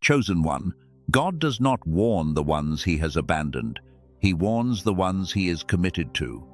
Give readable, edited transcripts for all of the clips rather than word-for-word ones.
Chosen one, God does not warn the ones he has abandoned. He warns the ones he is committed to.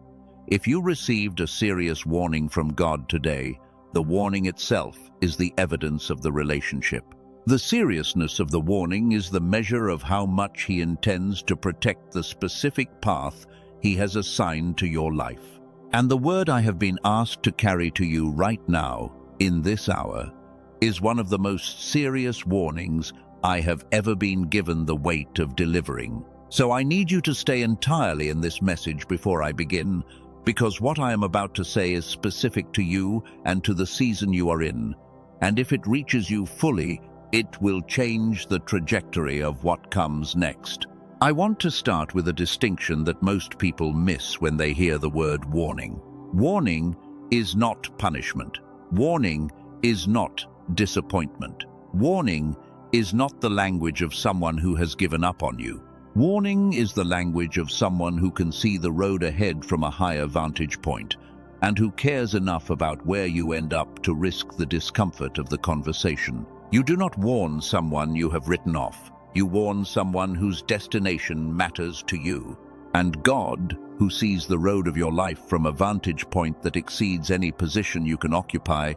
If you received a serious warning from God today, the warning itself is the evidence of the relationship. The seriousness of the warning is the measure of how much he intends to protect the specific path he has assigned to your life. And the word I have been asked to carry to you right now, in this hour, is one of the most serious warnings I have ever been given the weight of delivering. So I need you to stay entirely in this message before I begin, because what I am about to say is specific to you and to the season you are in. And if it reaches you fully, it will change the trajectory of what comes next. I want to start with a distinction that most people miss when they hear the word warning. Warning is not punishment. Warning is not disappointment. Warning is not the language of someone who has given up on you. Warning is the language of someone who can see the road ahead from a higher vantage point and who cares enough about where you end up to risk the discomfort of the conversation. You do not warn someone you have written off. You warn someone whose destination matters to you. And God, who sees the road of your life from a vantage point that exceeds any position you can occupy,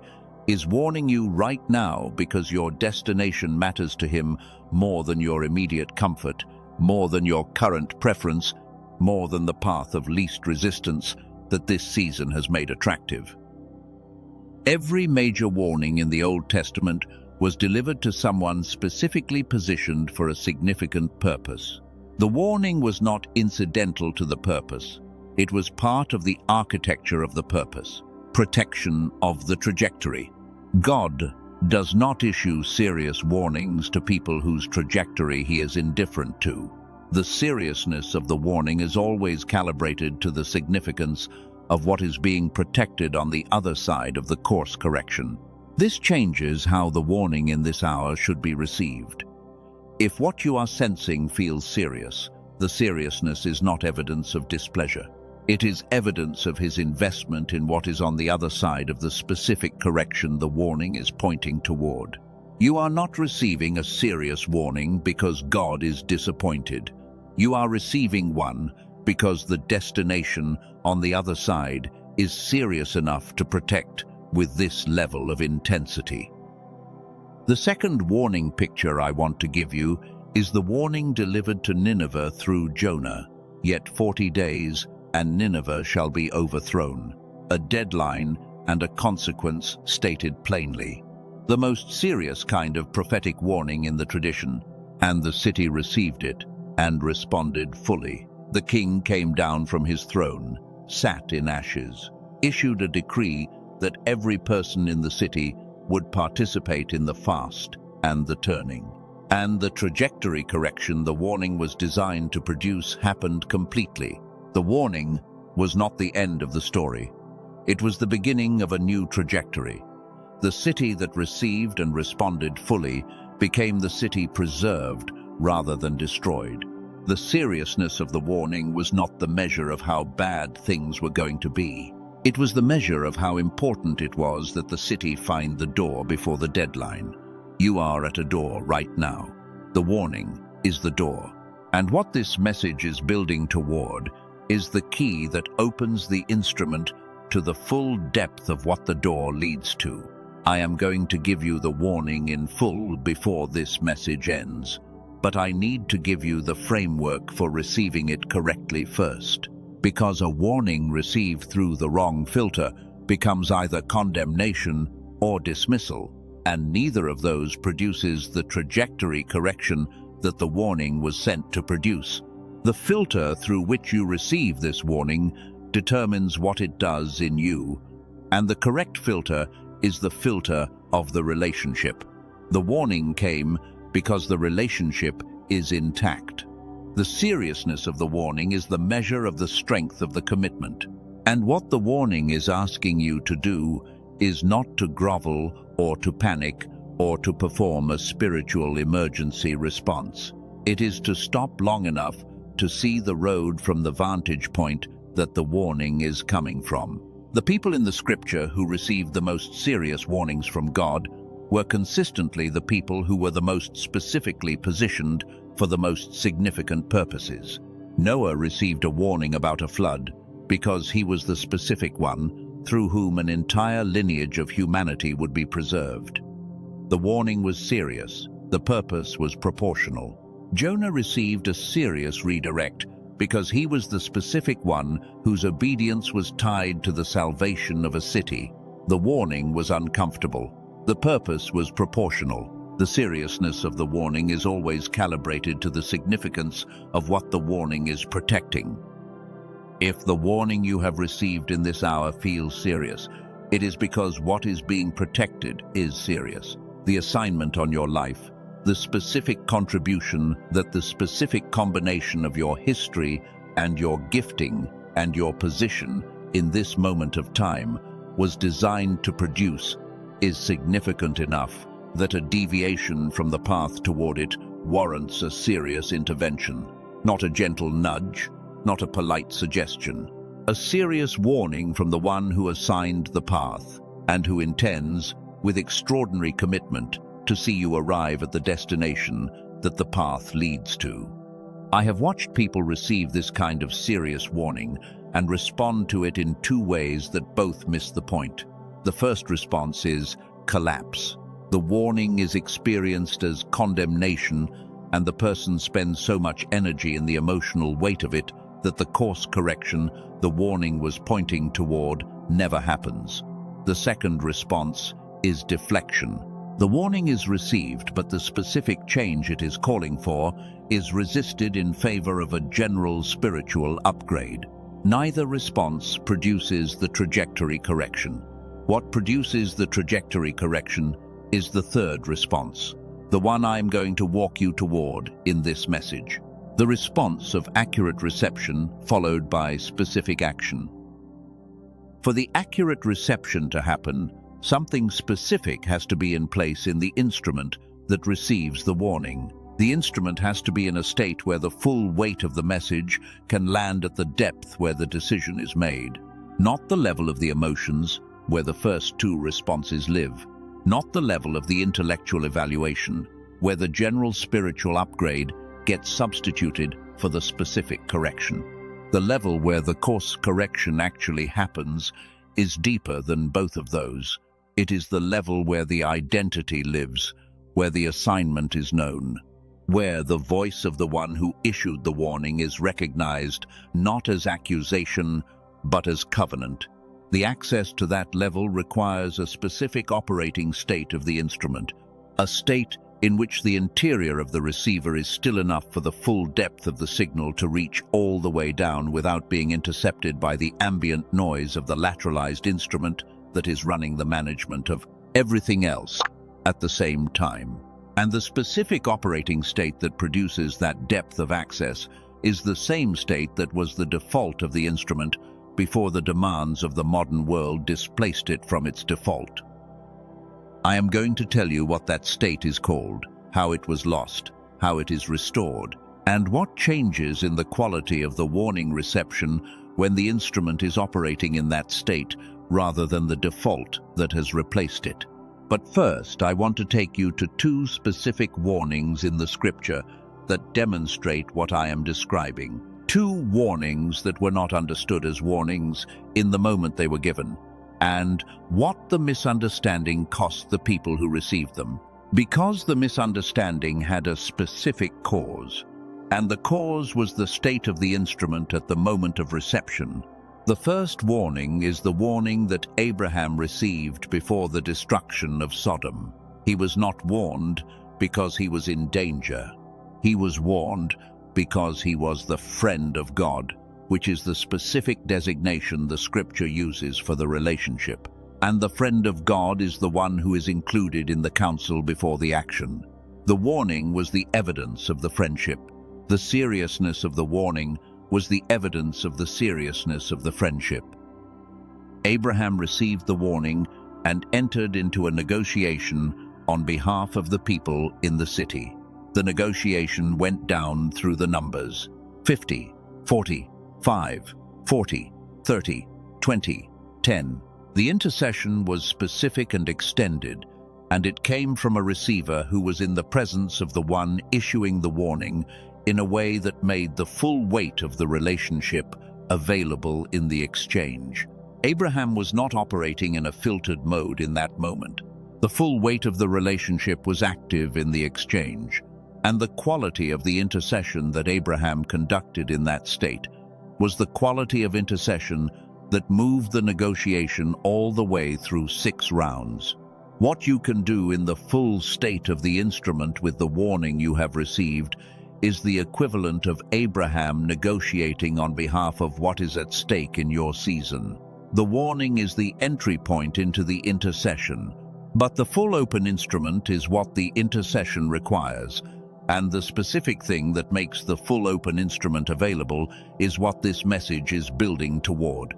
is warning you right now because your destination matters to him more than your immediate comfort, more than your current preference, more than the path of least resistance that this season has made attractive. Every major warning in the Old Testament was delivered to someone specifically positioned for a significant purpose. The warning was not incidental to the purpose. It was part of the architecture of the purpose, protection of the trajectory. God does not issue serious warnings to people whose trajectory he is indifferent to. The seriousness of the warning is always calibrated to the significance of what is being protected on the other side of the course correction. This changes how the warning in this hour should be received. If what you are sensing feels serious, the seriousness is not evidence of displeasure. It is evidence of his investment in what is on the other side of the specific correction the warning is pointing toward. You are not receiving a serious warning because God is disappointed. You are receiving one because the destination on the other side is serious enough to protect with this level of intensity. The second warning picture I want to give you is the warning delivered to Nineveh through Jonah. Yet 40 days, and Nineveh shall be overthrown. A deadline and a consequence stated plainly. The most serious kind of prophetic warning in the tradition, and the city received it and responded fully. The king came down from his throne, sat in ashes, issued a decree that every person in the city would participate in the fast and the turning. And the trajectory correction the warning was designed to produce happened completely. The warning was not the end of the story. It was the beginning of a new trajectory. The city that received and responded fully became the city preserved rather than destroyed. The seriousness of the warning was not the measure of how bad things were going to be. It was the measure of how important it was that the city find the door before the deadline. You are at a door right now. The warning is the door. And what this message is building toward is the key that opens the instrument to the full depth of what the door leads to. I am going to give you the warning in full before this message ends, but I need to give you the framework for receiving it correctly first. Because a warning received through the wrong filter becomes either condemnation or dismissal, and neither of those produces the trajectory correction that the warning was sent to produce. The filter through which you receive this warning determines what it does in you, and the correct filter is the filter of the relationship. The warning came because the relationship is intact. The seriousness of the warning is the measure of the strength of the commitment. And what the warning is asking you to do is not to grovel or to panic or to perform a spiritual emergency response. It is to stop long enough to see the road from the vantage point that the warning is coming from. The people in the scripture who received the most serious warnings from God were consistently the people who were the most specifically positioned for the most significant purposes. Noah received a warning about a flood because he was the specific one through whom an entire lineage of humanity would be preserved. The warning was serious. The purpose was proportional. Jonah received a serious redirect because he was the specific one whose obedience was tied to the salvation of a city. The warning was uncomfortable. The purpose was proportional. The seriousness of the warning is always calibrated to the significance of what the warning is protecting. If the warning you have received in this hour feels serious, it is because what is being protected is serious. The assignment on your life, the specific contribution that the specific combination of your history and your gifting and your position in this moment of time was designed to produce is significant enough that a deviation from the path toward it warrants a serious intervention, not a gentle nudge, not a polite suggestion, a serious warning from the one who assigned the path and who intends, with extraordinary commitment, to see you arrive at the destination that the path leads to. I have watched people receive this kind of serious warning and respond to it in two ways that both miss the point. The first response is collapse. The warning is experienced as condemnation, and the person spends so much energy in the emotional weight of it that the course correction the warning was pointing toward never happens. The second response is deflection. The warning is received, but the specific change it is calling for is resisted in favor of a general spiritual upgrade. Neither response produces the trajectory correction. What produces the trajectory correction is the third response, the one I'm going to walk you toward in this message. The response of accurate reception followed by specific action. For the accurate reception to happen, something specific has to be in place in the instrument that receives the warning. The instrument has to be in a state where the full weight of the message can land at the depth where the decision is made, not the level of the emotions where the first two responses live, not the level of the intellectual evaluation where the general spiritual upgrade gets substituted for the specific correction. The level where the course correction actually happens is deeper than both of those. It is the level where the identity lives, where the assignment is known, where the voice of the one who issued the warning is recognized not as accusation, but as covenant. The access to that level requires a specific operating state of the instrument, a state in which the interior of the receiver is still enough for the full depth of the signal to reach all the way down without being intercepted by the ambient noise of the lateralized instrument that is running the management of everything else at the same time. And the specific operating state that produces that depth of access is the same state that was the default of the instrument before the demands of the modern world displaced it from its default. I am going to tell you what that state is called, how it was lost, how it is restored, and what changes in the quality of the warning reception when the instrument is operating in that state rather than the default that has replaced it. But first, I want to take you to two specific warnings in the scripture that demonstrate what I am describing. Two warnings that were not understood as warnings in the moment they were given, and what the misunderstanding cost the people who received them. Because the misunderstanding had a specific cause, and the cause was the state of the instrument at the moment of reception. The first warning is the warning that Abraham received before the destruction of Sodom. He was not warned because he was in danger. He was warned because he was the friend of God, which is the specific designation the scripture uses for the relationship. And the friend of God is the one who is included in the counsel before the action. The warning was the evidence of the friendship. The seriousness of the warning was the evidence of the seriousness of the friendship. Abraham received the warning and entered into a negotiation on behalf of the people in the city. The negotiation went down through the numbers: 50, 40, 5, 40, 30, 20, 10. The intercession was specific and extended and it came from a receiver who was in the presence of the one issuing the warning in a way that made the full weight of the relationship available in the exchange. Abraham was not operating in a filtered mode in that moment. The full weight of the relationship was active in the exchange, and the quality of the intercession that Abraham conducted in that state was the quality of intercession that moved the negotiation all the way through 6 rounds. What you can do in the full state of the instrument with the warning you have received is the equivalent of Abraham negotiating on behalf of what is at stake in your season. The warning is the entry point into the intercession, but the full open instrument is what the intercession requires, and the specific thing that makes the full open instrument available is what this message is building toward.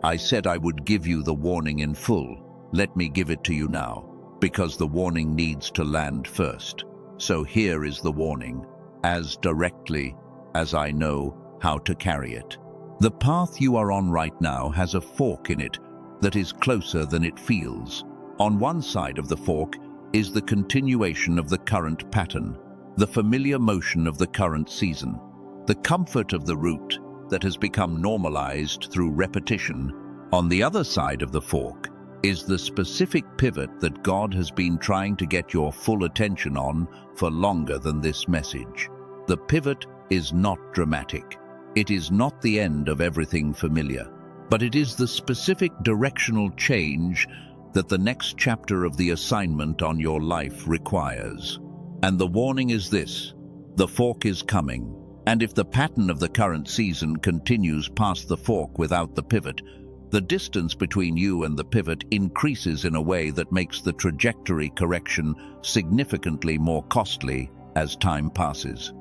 I said I would give you the warning in full. Let me give it to you now, because the warning needs to land first. So here is the warning, as directly as I know how to carry it. The path you are on right now has a fork in it that is closer than it feels. On one side of the fork is the continuation of the current pattern, the familiar motion of the current season, the comfort of the route that has become normalized through repetition. On the other side of the fork is the specific pivot that God has been trying to get your full attention on for longer than this message. The pivot is not dramatic. It is not the end of everything familiar, but it is the specific directional change that the next chapter of the assignment on your life requires. And the warning is this: the fork is coming. And if the pattern of the current season continues past the fork without the pivot, the distance between you and the pivot increases in a way that makes the trajectory correction significantly more costly as time passes.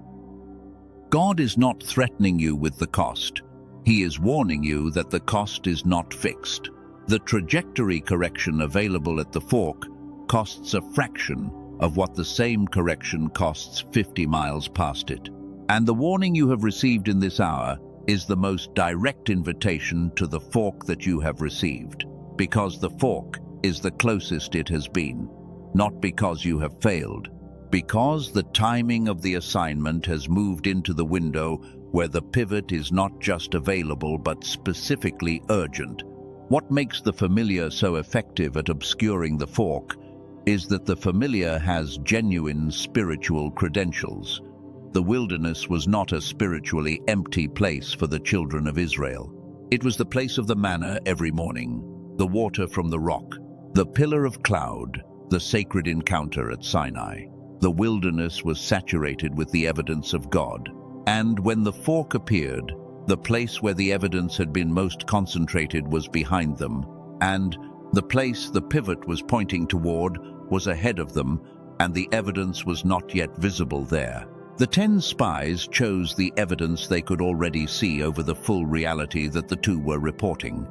God is not threatening you with the cost. He is warning you that the cost is not fixed. The trajectory correction available at the fork costs a fraction of what the same correction costs 50 miles past it. And the warning you have received in this hour is the most direct invitation to the fork that you have received, because the fork is the closest it has been, not because you have failed, because the timing of the assignment has moved into the window where the pivot is not just available but specifically urgent. What makes the familiar so effective at obscuring the fork is that the familiar has genuine spiritual credentials. The wilderness was not a spiritually empty place for the children of Israel. It was the place of the manna every morning, the water from the rock, the pillar of cloud, the sacred encounter at Sinai. The wilderness was saturated with the evidence of God. And when the fork appeared, the place where the evidence had been most concentrated was behind them, and the place the pivot was pointing toward was ahead of them, and the evidence was not yet visible there. The 10 spies chose the evidence they could already see over the full reality that the 2 were reporting,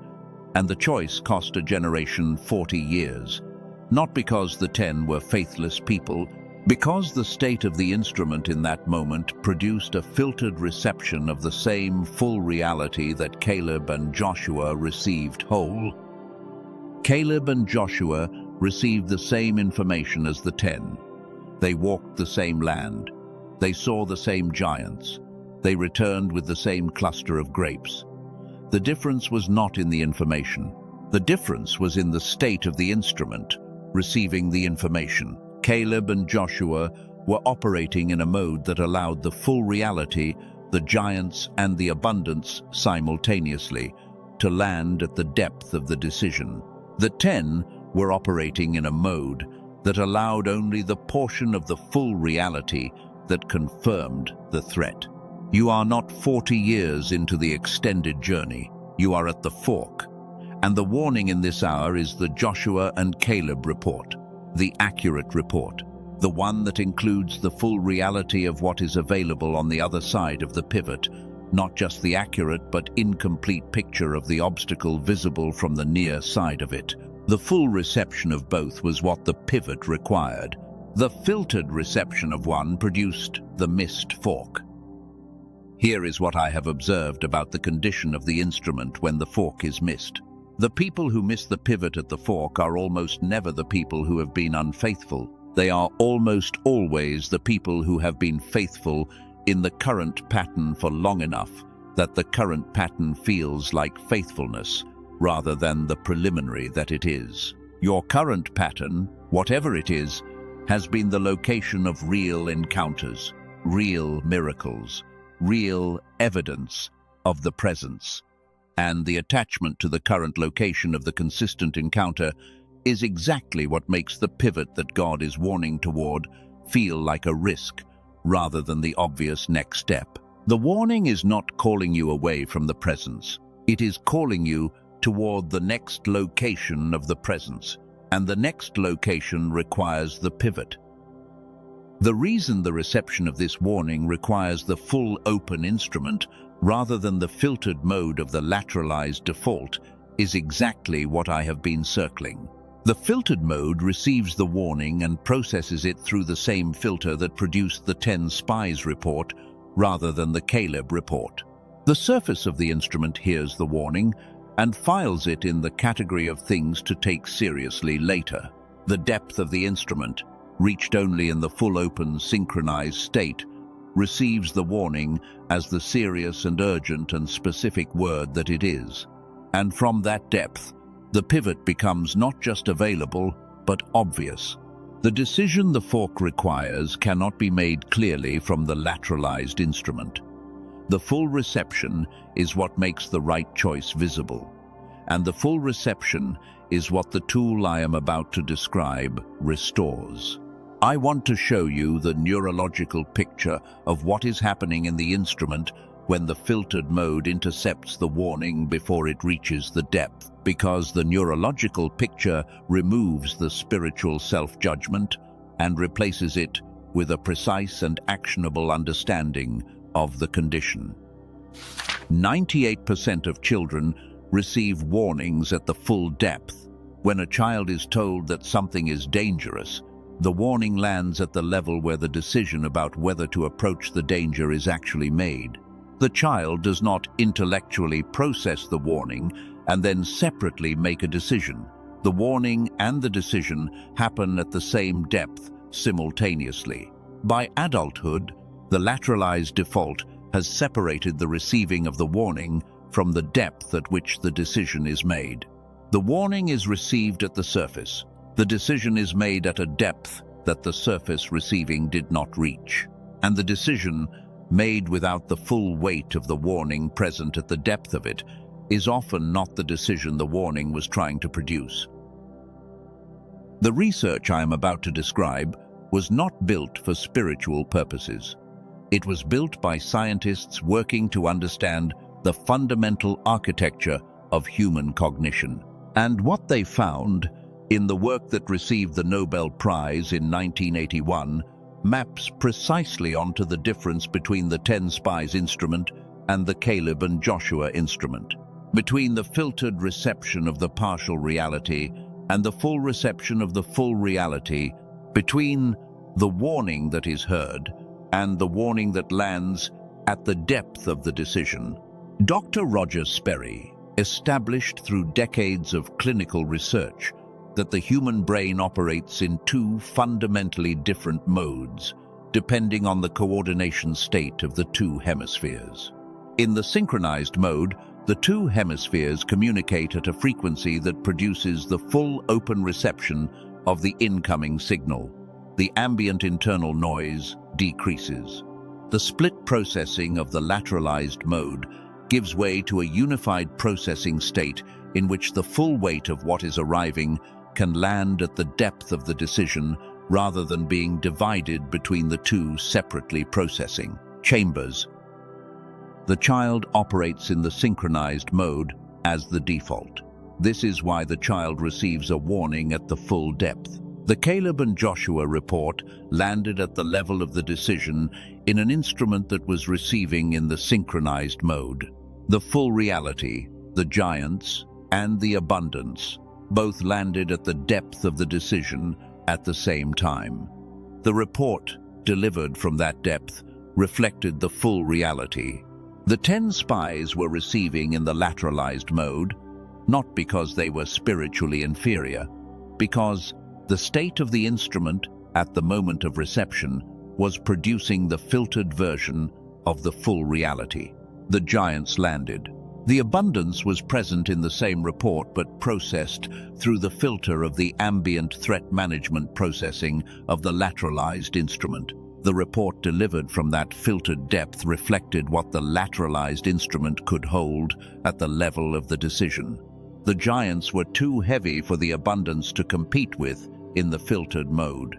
and the choice cost a generation 40 years, not because the 10 were faithless people, because the state of the instrument in that moment produced a filtered reception of the same full reality that Caleb and Joshua received whole. Caleb and Joshua received the same information as the 10. They walked the same land. They saw the same giants. They returned with the same cluster of grapes. The difference was not in the information. The difference was in the state of the instrument, receiving the information. Caleb and Joshua were operating in a mode that allowed the full reality, the giants and the abundance simultaneously, to land at the depth of the decision. The 10 were operating in a mode that allowed only the portion of the full reality that confirmed the threat. You are not 40 years into the extended journey. You are at the fork. And the warning in this hour is the Joshua and Caleb report, the accurate report, the one that includes the full reality of what is available on the other side of the pivot, not just the accurate but incomplete picture of the obstacle visible from the near side of it. The full reception of both was what the pivot required. The filtered reception of one produced the missed fork. Here is what I have observed about the condition of the instrument when the fork is missed. The people who miss the pivot at the fork are almost never the people who have been unfaithful. They are almost always the people who have been faithful in the current pattern for long enough that the current pattern feels like faithfulness rather than the preliminary that it is. Your current pattern, whatever it is, has been the location of real encounters, real miracles, real evidence of the presence. And the attachment to the current location of the consistent encounter is exactly what makes the pivot that God is warning toward feel like a risk rather than the obvious next step. The warning is not calling you away from the presence. It is calling you toward the next location of the presence, and the next location requires the pivot. The reason the reception of this warning requires the full open instrument rather than the filtered mode of the lateralized default is exactly what I have been circling. The filtered mode receives the warning and processes it through the same filter that produced the 10 spies report rather than the Caleb report. The surface of the instrument hears the warning and files it in the category of things to take seriously later. The depth of the instrument, reached only in the full open synchronized state, receives the warning as the serious and urgent and specific word that it is. And from that depth, the pivot becomes not just available, but obvious. The decision the fork requires cannot be made clearly from the lateralized instrument. The full reception is what makes the right choice visible, and the full reception is what the tool I am about to describe restores. I want to show you the neurological picture of what is happening in the instrument when the filtered mode intercepts the warning before it reaches the depth, because the neurological picture removes the spiritual self-judgment and replaces it with a precise and actionable understanding of the condition. 98% of children receive warnings at the full depth. When a child is told that something is dangerous, the warning lands at the level where the decision about whether to approach the danger is actually made. The child does not intellectually process the warning and then separately make a decision. The warning and the decision happen at the same depth simultaneously. By adulthood, the lateralized default has separated the receiving of the warning from the depth at which the decision is made. The warning is received at the surface. The decision is made at a depth that the surface receiving did not reach. And the decision, made without the full weight of the warning present at the depth of it, is often not the decision the warning was trying to produce. The research I am about to describe was not built for spiritual purposes. It was built by scientists working to understand the fundamental architecture of human cognition. And what they found in the work that received the Nobel Prize in 1981 maps precisely onto the difference between the 10 spies instrument and the Caleb and Joshua instrument, between the filtered reception of the partial reality and the full reception of the full reality, between the warning that is heard and the warning that lands at the depth of the decision. Dr. Roger Sperry established through decades of clinical research that the human brain operates in two fundamentally different modes, depending on the coordination state of the two hemispheres. In the synchronized mode, the two hemispheres communicate at a frequency that produces the full open reception of the incoming signal. The ambient internal noise decreases. The split processing of the lateralized mode gives way to a unified processing state in which the full weight of what is arriving can land at the depth of the decision rather than being divided between the two separately processing chambers. The child operates in the synchronized mode as the default. This is why the child receives a warning at the full depth. The Caleb and Joshua report landed at the level of the decision in an instrument that was receiving in the synchronized mode. The full reality, the giants, and the abundance both landed at the depth of the decision at the same time. The report, delivered from that depth, reflected the full reality. The 10 spies were receiving in the lateralized mode, not because they were spiritually inferior, because the state of the instrument at the moment of reception was producing the filtered version of the full reality. The giants landed. The abundance was present in the same report but processed through the filter of the ambient threat management processing of the lateralized instrument. The report delivered from that filtered depth reflected what the lateralized instrument could hold at the level of the decision. The giants were too heavy for the abundance to compete with in the filtered mode.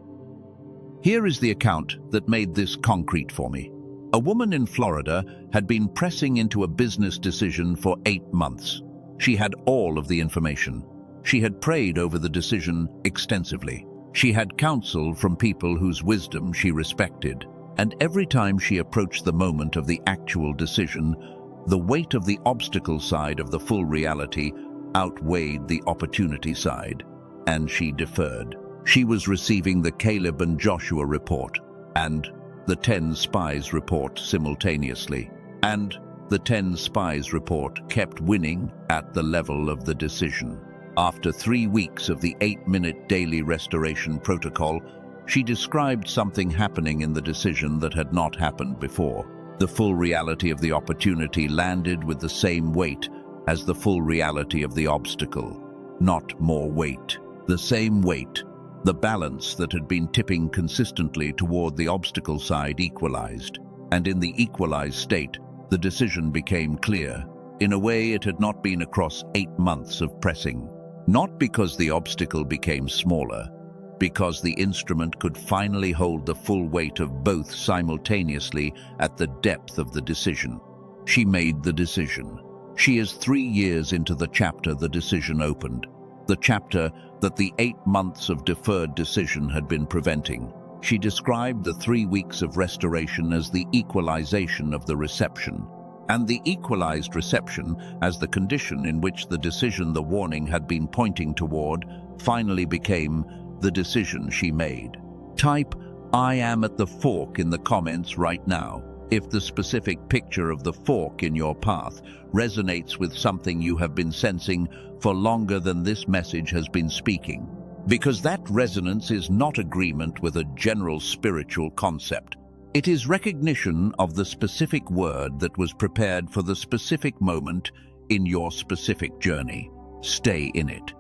Here is the account that made this concrete for me. A woman in Florida had been pressing into a business decision for 8 months. She had all of the information. She had prayed over the decision extensively. She had counsel from people whose wisdom she respected. And every time she approached the moment of the actual decision, the weight of the obstacle side of the full reality outweighed the opportunity side, and she deferred. She was receiving the Caleb and Joshua report, and the 10 spies report simultaneously. And the 10 spies report kept winning at the level of the decision. After 3 weeks of the 8-minute daily restoration protocol, she described something happening in the decision that had not happened before. The full reality of the opportunity landed with the same weight as the full reality of the obstacle. Not more weight. The same weight. The balance that had been tipping consistently toward the obstacle side equalized. And in the equalized state, the decision became clear, in a way it had not been across 8 months of pressing. Not because the obstacle became smaller, because the instrument could finally hold the full weight of both simultaneously at the depth of the decision. She made the decision. She is 3 years into the chapter the decision opened, the chapter that the 8 months of deferred decision had been preventing. She described the 3 weeks of restoration as the equalization of the reception, and the equalized reception as the condition in which the decision the warning had been pointing toward finally became the decision she made. Type "I am at the fork" in the comments right now if the specific picture of the fork in your path resonates with something you have been sensing for longer than this message has been speaking. Because that resonance is not agreement with a general spiritual concept. It is recognition of the specific word that was prepared for the specific moment in your specific journey. Stay in it.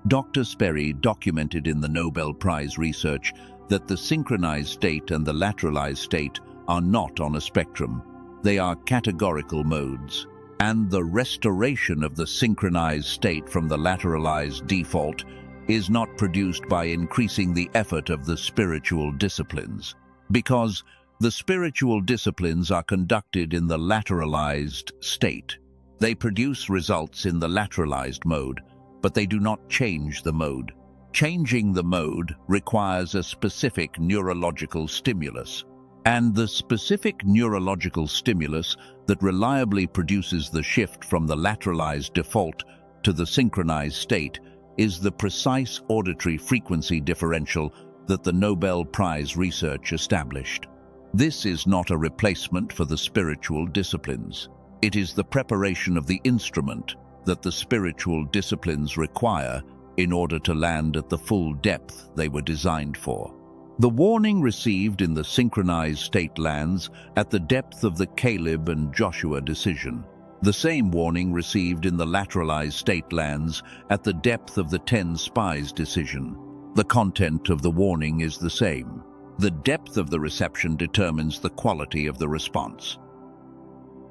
Dr. Sperry documented in the Nobel Prize research that the synchronized state and the lateralized state are not on a spectrum. They are categorical modes. And the restoration of the synchronized state from the lateralized default is not produced by increasing the effort of the spiritual disciplines. Because the spiritual disciplines are conducted in the lateralized state. They produce results in the lateralized mode, but they do not change the mode. Changing the mode requires a specific neurological stimulus. And the specific neurological stimulus that reliably produces the shift from the lateralized default to the synchronized state is the precise auditory frequency differential that the Nobel Prize research established. This is not a replacement for the spiritual disciplines. It is the preparation of the instrument that the spiritual disciplines require in order to land at the full depth they were designed for. The warning received in the synchronized state lands at the depth of the Caleb and Joshua decision. The same warning received in the lateralized state lands at the depth of the 10 spies decision. The content of the warning is the same. The depth of the reception determines the quality of the response.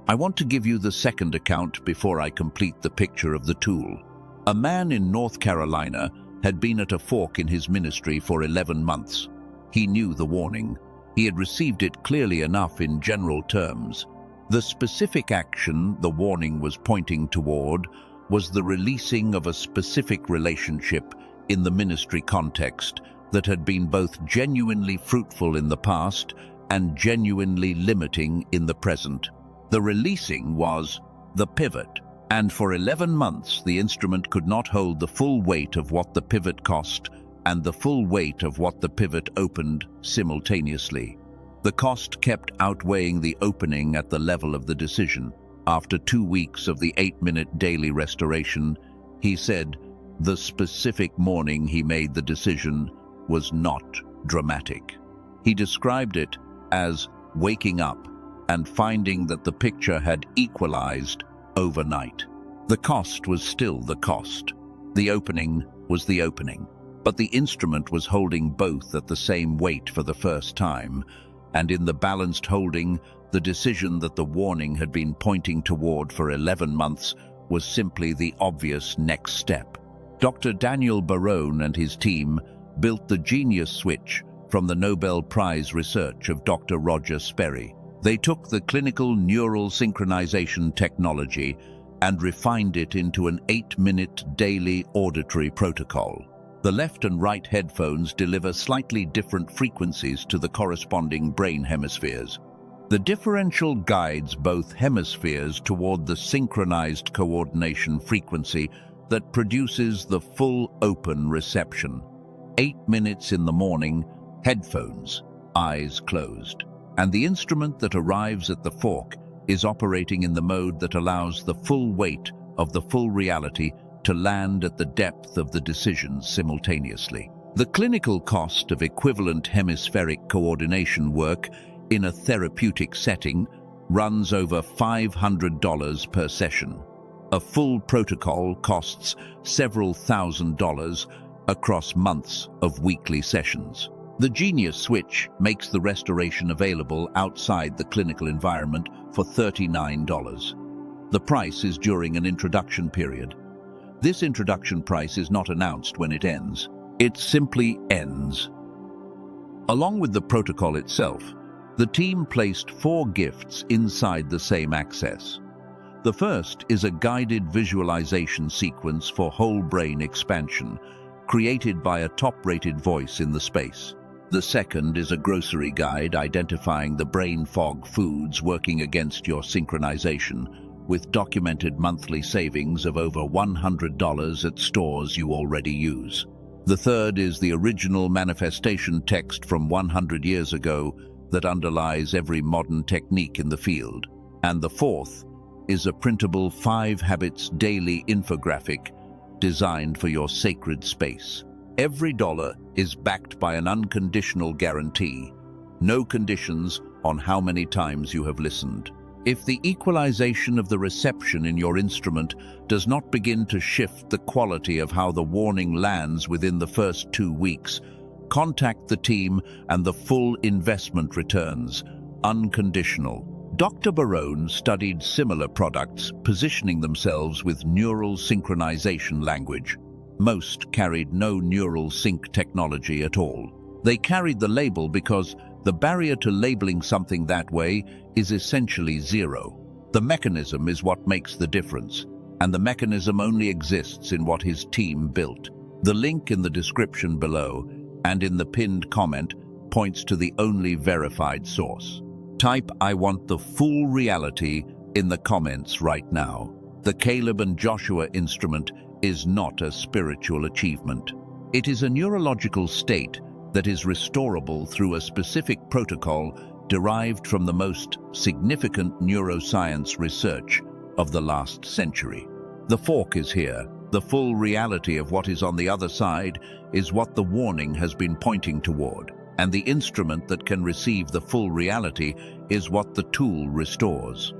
I want to give you the second account before I complete the picture of the tool. A man in North Carolina had been at a fork in his ministry for 11 months. He knew the warning. He had received it clearly enough in general terms. The specific action the warning was pointing toward was the releasing of a specific relationship in the ministry context that had been both genuinely fruitful in the past and genuinely limiting in the present. The releasing was the pivot, and for 11 months the instrument could not hold the full weight of what the pivot cost and the full weight of what the pivot opened simultaneously. The cost kept outweighing the opening at the level of the decision. After 2 weeks of the 8-minute daily restoration, he said the specific morning he made the decision was not dramatic. He described it as waking up and finding that the picture had equalized overnight. The cost was still the cost. The opening was the opening. But the instrument was holding both at the same weight for the first time, and in the balanced holding, the decision that the warning had been pointing toward for 11 months was simply the obvious next step. Dr. Daniel Barone and his team built the genius switch from the Nobel Prize research of Dr. Roger Sperry. They took the clinical neural synchronization technology and refined it into an 8-minute daily auditory protocol. The left and right headphones deliver slightly different frequencies to the corresponding brain hemispheres. The differential guides both hemispheres toward the synchronized coordination frequency that produces the full open reception. 8 minutes in the morning, headphones, eyes closed. And the instrument that arrives at the fork is operating in the mode that allows the full weight of the full reality to land at the depth of the decisions simultaneously. The clinical cost of equivalent hemispheric coordination work in a therapeutic setting runs over $500 per session. A full protocol costs several $1,000s across months of weekly sessions. The Genius Switch makes the restoration available outside the clinical environment for $39. The price is during an introduction period. This introduction price is not announced when it ends. It simply ends. Along with the protocol itself, the team placed 4 gifts inside the same access. The first is a guided visualization sequence for whole brain expansion, created by a top-rated voice in the space. The second is a grocery guide identifying the brain fog foods working against your synchronization, with documented monthly savings of over $100 at stores you already use. The third is the original manifestation text from 100 years ago that underlies every modern technique in the field. And the fourth is a printable 5 Habits daily infographic designed for your sacred space. Every dollar is backed by an unconditional guarantee. No conditions on how many times you have listened. If the equalization of the reception in your instrument does not begin to shift the quality of how the warning lands within the first 2 weeks, contact the team and the full investment returns, unconditional. Dr. Barone studied similar products, positioning themselves with neural synchronization language. Most carried no neural sync technology at all. They carried the label because the barrier to labeling something that way is essentially zero. The mechanism is what makes the difference, and the mechanism only exists in what his team built. The link in the description below and in the pinned comment points to the only verified source. Type "I want the full reality" in the comments right now. The Caleb and Joshua instrument is not a spiritual achievement. It is a neurological state that is restorable through a specific protocol derived from the most significant neuroscience research of the last century. The fork is here. The full reality of what is on the other side is what the warning has been pointing toward, and the instrument that can receive the full reality is what the tool restores.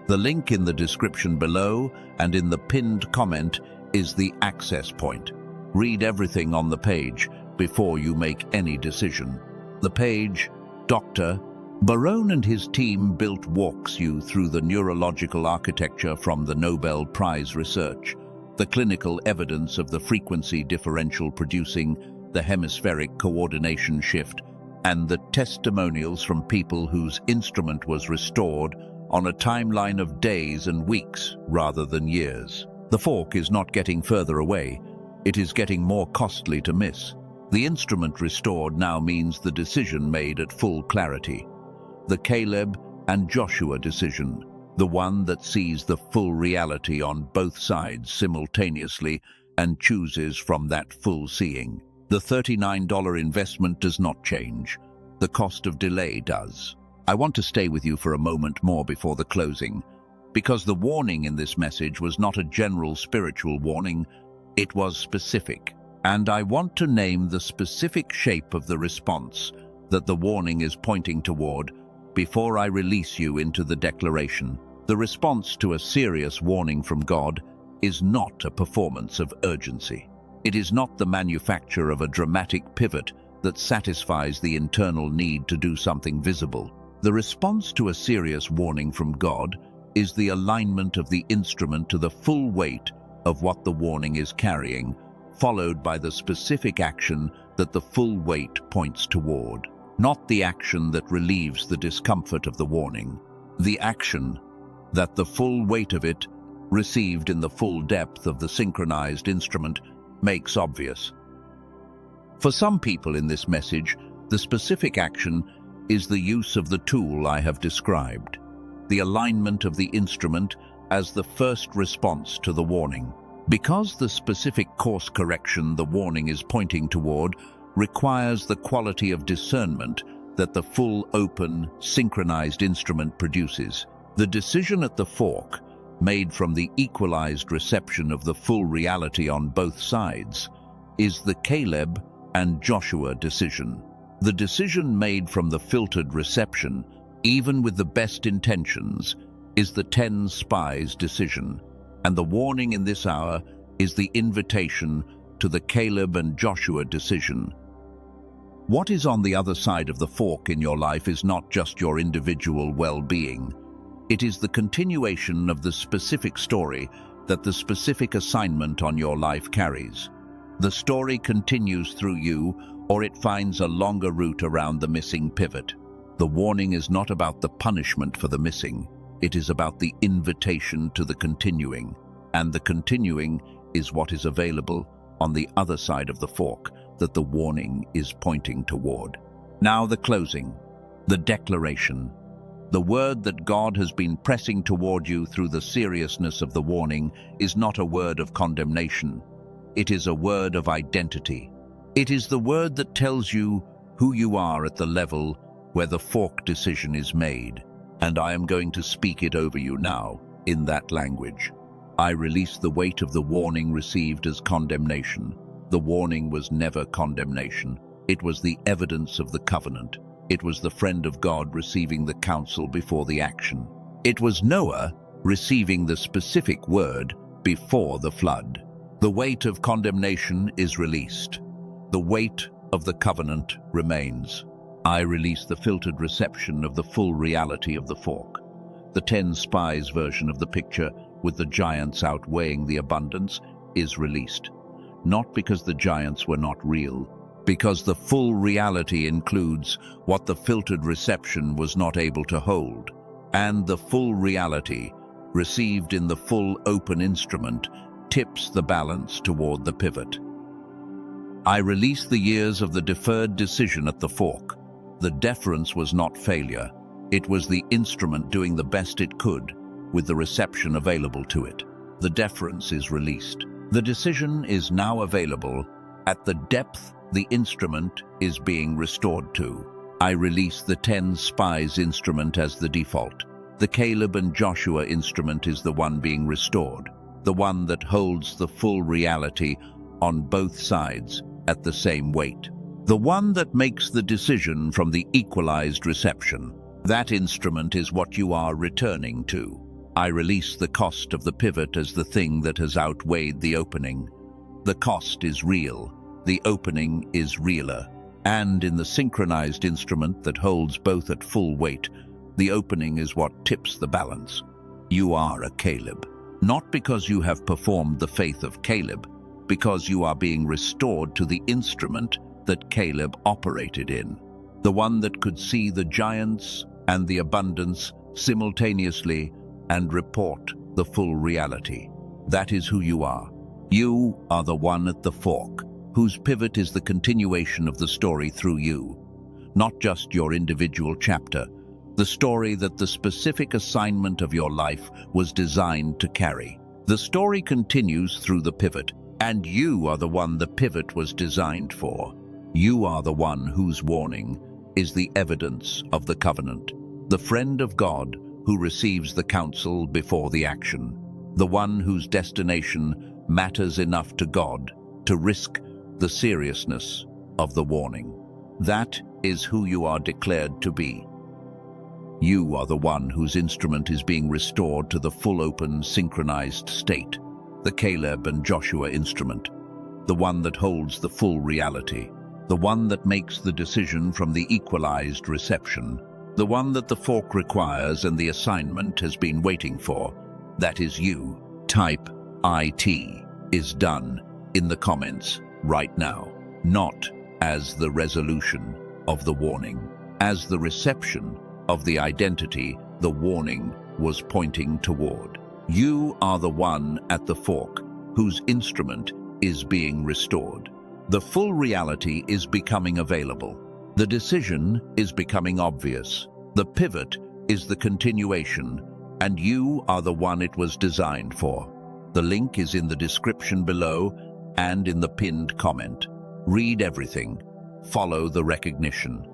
The link in the description below and in the pinned comment is the access point. Read everything on the page before you make any decision. The page, Dr. Barone and his team built, walks you through the neurological architecture from the Nobel Prize research, the clinical evidence of the frequency differential producing the hemispheric coordination shift, and the testimonials from people whose instrument was restored on a timeline of days and weeks rather than years. The fork is not getting further away. It is getting more costly to miss. The instrument restored now means the decision made at full clarity. The Caleb and Joshua decision, the one that sees the full reality on both sides simultaneously and chooses from that full seeing. The $39 investment does not change. The cost of delay does. I want to stay with you for a moment more before the closing, because the warning in this message was not a general spiritual warning, it was specific. And I want to name the specific shape of the response that the warning is pointing toward before I release you into the declaration. The response to a serious warning from God is not a performance of urgency. It is not the manufacture of a dramatic pivot that satisfies the internal need to do something visible. The response to a serious warning from God is the alignment of the instrument to the full weight of what the warning is carrying, followed by the specific action that the full weight points toward. Not the action that relieves the discomfort of the warning. The action that the full weight of it, received in the full depth of the synchronized instrument, makes obvious. For some people in this message, the specific action is the use of the tool I have described, the alignment of the instrument as the first response to the warning. Because the specific course correction the warning is pointing toward requires the quality of discernment that the full open, synchronized instrument produces, the decision at the fork, made from the equalized reception of the full reality on both sides, is the Caleb and Joshua decision. The decision made from the filtered reception, even with the best intentions, is the 10 spies decision, and the warning in this hour is the invitation to the Caleb and Joshua decision. What is on the other side of the fork in your life is not just your individual well-being. It is the continuation of the specific story that the specific assignment on your life carries. The story continues through you, or it finds a longer route around the missing pivot. The warning is not about the punishment for the missing. It is about the invitation to the continuing. And the continuing is what is available on the other side of the fork that the warning is pointing toward. Now the closing, the declaration. The word that God has been pressing toward you through the seriousness of the warning is not a word of condemnation. It is a word of identity. It is the word that tells you who you are at the level where the fork decision is made. And I am going to speak it over you now in that language. I release the weight of the warning received as condemnation. The warning was never condemnation. It was the evidence of the covenant. It was the friend of God receiving the counsel before the action. It was Noah receiving the specific word before the flood. The weight of condemnation is released. The weight of the covenant remains. I release the filtered reception of the full reality of the fork. The 10 spies version of the picture, with the giants outweighing the abundance, is released. Not because the giants were not real, because the full reality includes what the filtered reception was not able to hold, and the full reality, received in the full open instrument, tips the balance toward the pivot. I release the years of the deferred decision at the fork. The deference was not failure. It was the instrument doing the best it could with the reception available to it. The deference is released. The decision is now available at the depth the instrument is being restored to. I release the 10 spies instrument as the default. The Caleb and Joshua instrument is the one being restored, the one that holds the full reality on both sides at the same weight, the one that makes the decision from the equalized reception. That instrument is what you are returning to. I release the cost of the pivot as the thing that has outweighed the opening. The cost is real. The opening is realer. And in the synchronized instrument that holds both at full weight, the opening is what tips the balance. You are a Caleb. Not because you have performed the faith of Caleb, because you are being restored to the instrument that Caleb operated in. The one that could see the giants and the abundance simultaneously and report the full reality. That is who you are. You are the one at the fork, whose pivot is the continuation of the story through you, not just your individual chapter, the story that the specific assignment of your life was designed to carry. The story continues through the pivot, and you are the one the pivot was designed for. You are the one whose warning is the evidence of the covenant. The friend of God who receives the counsel before the action. The one whose destination matters enough to God to risk the seriousness of the warning. That is who you are declared to be. You are the one whose instrument is being restored to the full open synchronized state, the Caleb and Joshua instrument, the one that holds the full reality, the one that makes the decision from the equalized reception, the one that the fork requires and the assignment has been waiting for. That is you. Type IT is done in the comments right now, not as the resolution of the warning, as the reception of the identity the warning was pointing toward. You are the one at the fork whose instrument is being restored. The full reality is becoming available. The decision is becoming obvious. The pivot is the continuation, and you are the one it was designed for. The link is in the description below and in the pinned comment. Read everything. Follow the recognition.